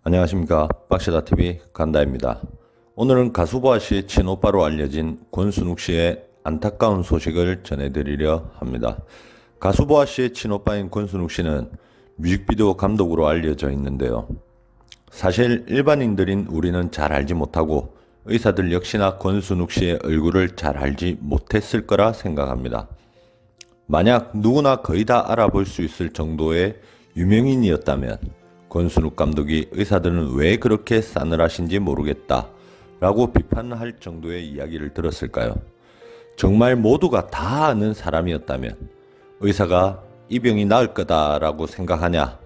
안녕하십니까. 박시다TV 간다입니다. 오늘은 가수 보아 씨의 친오빠로 알려진 권순욱 씨의 안타까운 소식을 전해드리려 합니다. 가수 보아 씨의 친오빠인 권순욱 씨는 뮤직비디오 감독으로 알려져 있는데요. 사실 일반인들인 우리는 잘 알지 못하고 의사들 역시나 권순욱 씨의 얼굴을 잘 알지 못했을 거라 생각합니다. 만약 누구나 거의 다 알아볼 수 있을 정도의 유명인이었다면 권순욱 감독이 의사들은 왜 그렇게 싸늘하신지 모르겠다 라고 비판할 정도의 이야기를 들었을까요? 정말 모두가 다 아는 사람이었다면 의사가 이 병이 나을 거다라고 생각하냐?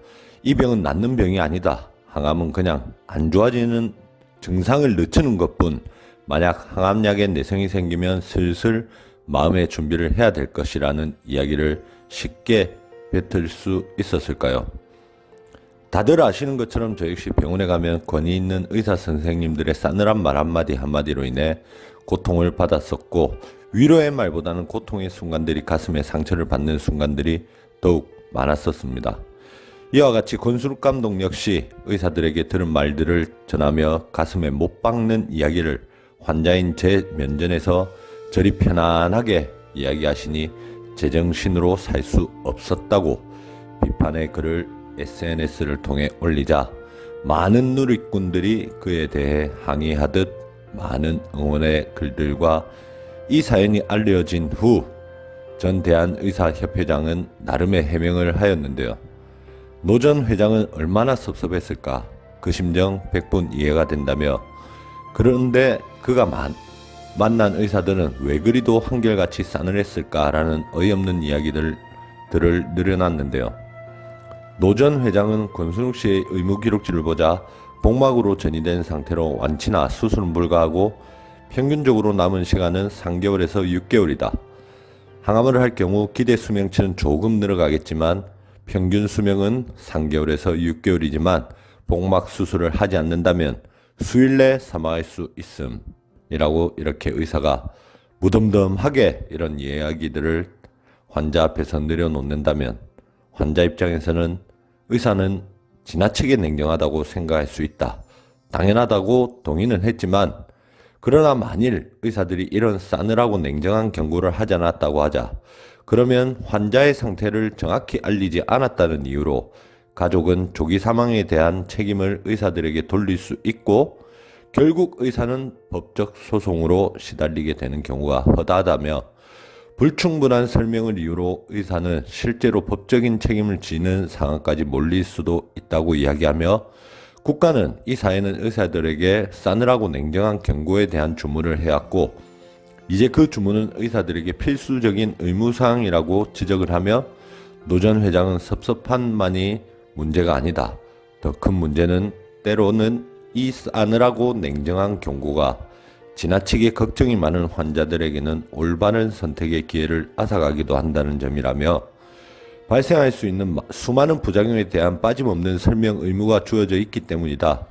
이 병은 낫는 병이 아니다. 항암은 그냥 안 좋아지는 증상을 늦추는 것뿐. 만약 항암약에 내성이 생기면 슬슬 마음의 준비를 해야 될 것이라는 이야기를 쉽게 뱉을 수 있었을까요? 다들 아시는 것처럼 저 역시 병원에 가면 권위 있는 의사 선생님들의 싸늘한 말 한마디로 인해 고통을 받았었고, 위로의 말보다는 고통의 순간들이 가슴에 상처를 받는 순간들이 더욱 많았었습니다. 이와 같이 권순욱 감독 역시 의사들에게 들은 말들을 전하며 가슴에 못 박는 이야기를 환자인 제 면전에서 저리 편안하게 이야기하시니 제정신으로 살 수 없었다고 비판의 글을 SNS를 통해 올리자 많은 누리꾼들이 그에 대해 항의하듯 많은 응원의 글들과 이 사연이 알려진 후 전 대한의사협회장은 나름의 해명을 하였는데요. 노 전 회장은 얼마나 섭섭했을까? 그 심정 100분 이해가 된다며, 그런데 그가 만난 의사들은 왜 그리도 한결같이 싸늘했을까라는 어이없는 이야기들을 늘어놨는데요. 노 전 회장은 권순욱 씨의 의무기록지를 보자 복막으로 전이된 상태로 완치나 수술은 불가하고 평균적으로 남은 시간은 3개월에서 6개월이다. 항암을 할 경우 기대 수명치는 조금 늘어가겠지만 평균 수명은 3개월에서 6개월이지만 복막 수술을 하지 않는다면 수일 내 사망할 수 있음 이라고 이렇게 의사가 무덤덤하게 이런 이야기들을 환자 앞에서 내려놓는다면 환자 입장에서는 의사는 지나치게 냉정하다고 생각할 수 있다. 당연하다고 동의는 했지만, 그러나 만일 의사들이 이런 싸늘하고 냉정한 경고를 하지 않았다고 하자, 그러면 환자의 상태를 정확히 알리지 않았다는 이유로 가족은 조기 사망에 대한 책임을 의사들에게 돌릴 수 있고, 결국 의사는 법적 소송으로 시달리게 되는 경우가 허다하다며, 불충분한 설명을 이유로 의사는 실제로 법적인 책임을 지는 상황까지 몰릴 수도 있다고 이야기하며, 국가는 이 사회는 의사들에게 싸늘하고 냉정한 경고에 대한 주문을 해왔고, 이제 그 주문은 의사들에게 필수적인 의무사항이라고 지적을 하며, 노 전 회장은 섭섭한만이 문제가 아니다. 더 큰 문제는 때로는 이 싸늘하고 냉정한 경고가 지나치게 걱정이 많은 환자들에게는 올바른 선택의 기회를 앗아가기도 한다는 점이라며, 발생할 수 있는 수많은 부작용에 대한 빠짐없는 설명 의무가 주어져 있기 때문이다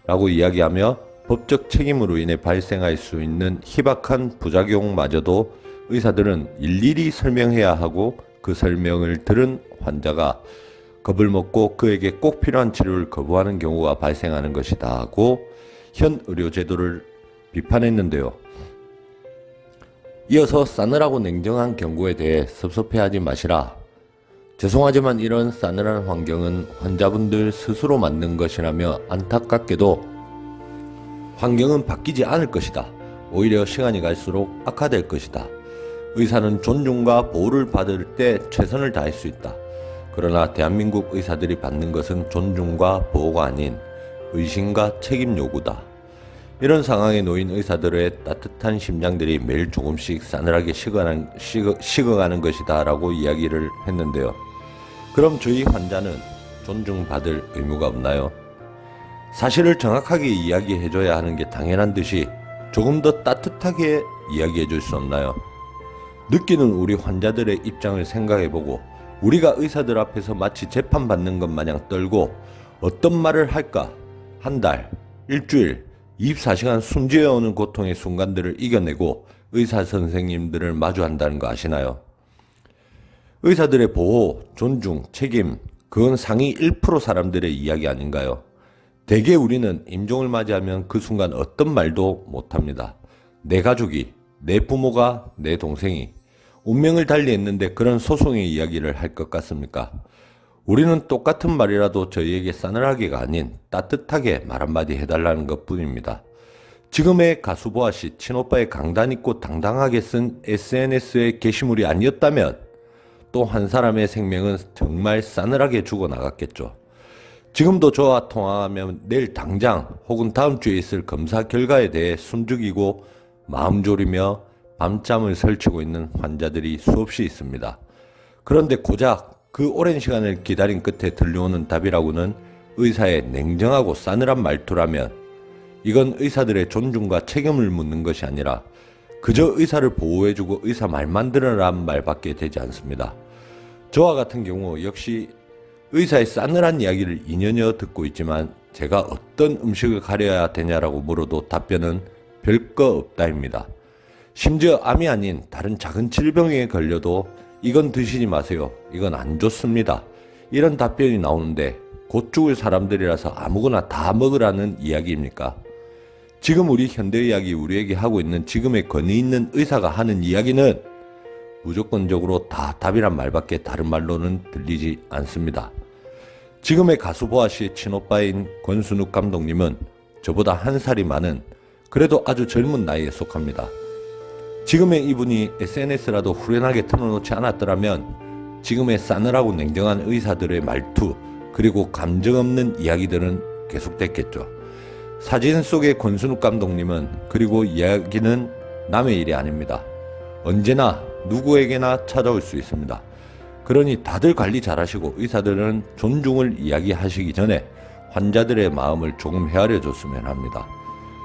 라고 이야기하며, 법적 책임으로 인해 발생할 수 있는 희박한 부작용마저도 의사들은 일일이 설명해야 하고, 그 설명을 들은 환자가 겁을 먹고 그에게 꼭 필요한 치료를 거부하는 경우가 발생하는 것이다 하고 현 의료제도를 비판했는데요. 이어서 싸늘하고 냉정한 경고에 대해 섭섭해하지 마시라. 죄송하지만 이런 싸늘한 환경은 환자분들 스스로 만든 것이라며, 안타깝게도 환경은 바뀌지 않을 것이다. 오히려 시간이 갈수록 악화될 것이다. 의사는 존중과 보호를 받을 때 최선을 다할 수 있다. 그러나 대한민국 의사들이 받는 것은 존중과 보호가 아닌 의심과 책임 요구다. 이런 상황에 놓인 의사들의 따뜻한 심장들이 매일 조금씩 싸늘하게 식어가는 것이다 라고 이야기를 했는데요. 그럼 저희 환자는 존중받을 의무가 없나요? 사실을 정확하게 이야기해줘야 하는 게 당연한 듯이 조금 더 따뜻하게 이야기해줄 수 없나요? 느끼는 우리 환자들의 입장을 생각해보고, 우리가 의사들 앞에서 마치 재판받는 것 마냥 떨고 어떤 말을 할까? 한 달, 일주일, 24시간 숨지어오는 고통의 순간들을 이겨내고 의사 선생님들을 마주한다는 거 아시나요? 의사들의 보호, 존중, 책임, 그건 상위 1% 사람들의 이야기 아닌가요? 대개 우리는 임종을 맞이하면 그 순간 어떤 말도 못합니다. 내 가족이, 내 부모가, 내 동생이 운명을 달리했는데 그런 소송의 이야기를 할 것 같습니까? 우리는 똑같은 말이라도 저희에게 싸늘하게가 아닌 따뜻하게 말 한마디 해달라는 것 뿐입니다. 지금의 가수 보아씨 친오빠의 강단 있고 당당하게 쓴 SNS의 게시물이 아니었다면 또 한 사람의 생명은 정말 싸늘하게 죽어나갔겠죠. 지금도 저와 통화하면 내일 당장 혹은 다음 주에 있을 검사 결과에 대해 숨죽이고 마음 졸이며 밤잠을 설치고 있는 환자들이 수없이 있습니다. 그런데 고작 그 오랜 시간을 기다린 끝에 들려오는 답이라고는 의사의 냉정하고 싸늘한 말투라면 이건 의사들의 존중과 책임을 묻는 것이 아니라 그저 의사를 보호해주고 의사 말만 들으라는 말밖에 되지 않습니다. 저와 같은 경우 역시 의사의 싸늘한 이야기를 2년여 듣고 있지만 제가 어떤 음식을 가려야 되냐라고 물어도 답변은 별거 없다입니다. 심지어 암이 아닌 다른 작은 질병에 걸려도 이건 드시지 마세요. 이건 안 좋습니다. 이런 답변이 나오는데 곧 죽을 사람들이라서 아무거나 다 먹으라는 이야기입니까? 지금 우리 현대의학이 우리에게 하고 있는 지금의 권위 있는 의사가 하는 이야기는 무조건적으로 다 답이란 말밖에 다른 말로는 들리지 않습니다. 지금의 가수 보아씨의 친오빠인 권순욱 감독님은 저보다 한 살이 많은 그래도 아주 젊은 나이에 속합니다. 지금의 이분이 SNS라도 후련하게 틀어놓지 않았더라면 지금의 싸늘하고 냉정한 의사들의 말투 그리고 감정 없는 이야기들은 계속됐겠죠. 사진 속의 권순욱 감독님은 그리고 이야기는 남의 일이 아닙니다. 언제나 누구에게나 찾아올 수 있습니다. 그러니 다들 관리 잘하시고 의사들은 존중을 이야기하시기 전에 환자들의 마음을 조금 헤아려 줬으면 합니다.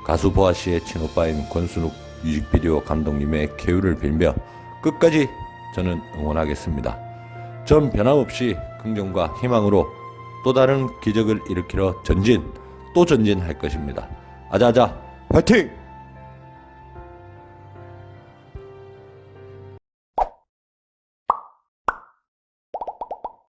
가수 보아씨의 친오빠인 권순욱 뮤직비디오 감독님의 쾌유를 빌며 끝까지 저는 응원하겠습니다. 전 변함없이 긍정과 희망으로 또 다른 기적을 일으키러 전진 또 전진할 것입니다. 아자아자 화이팅!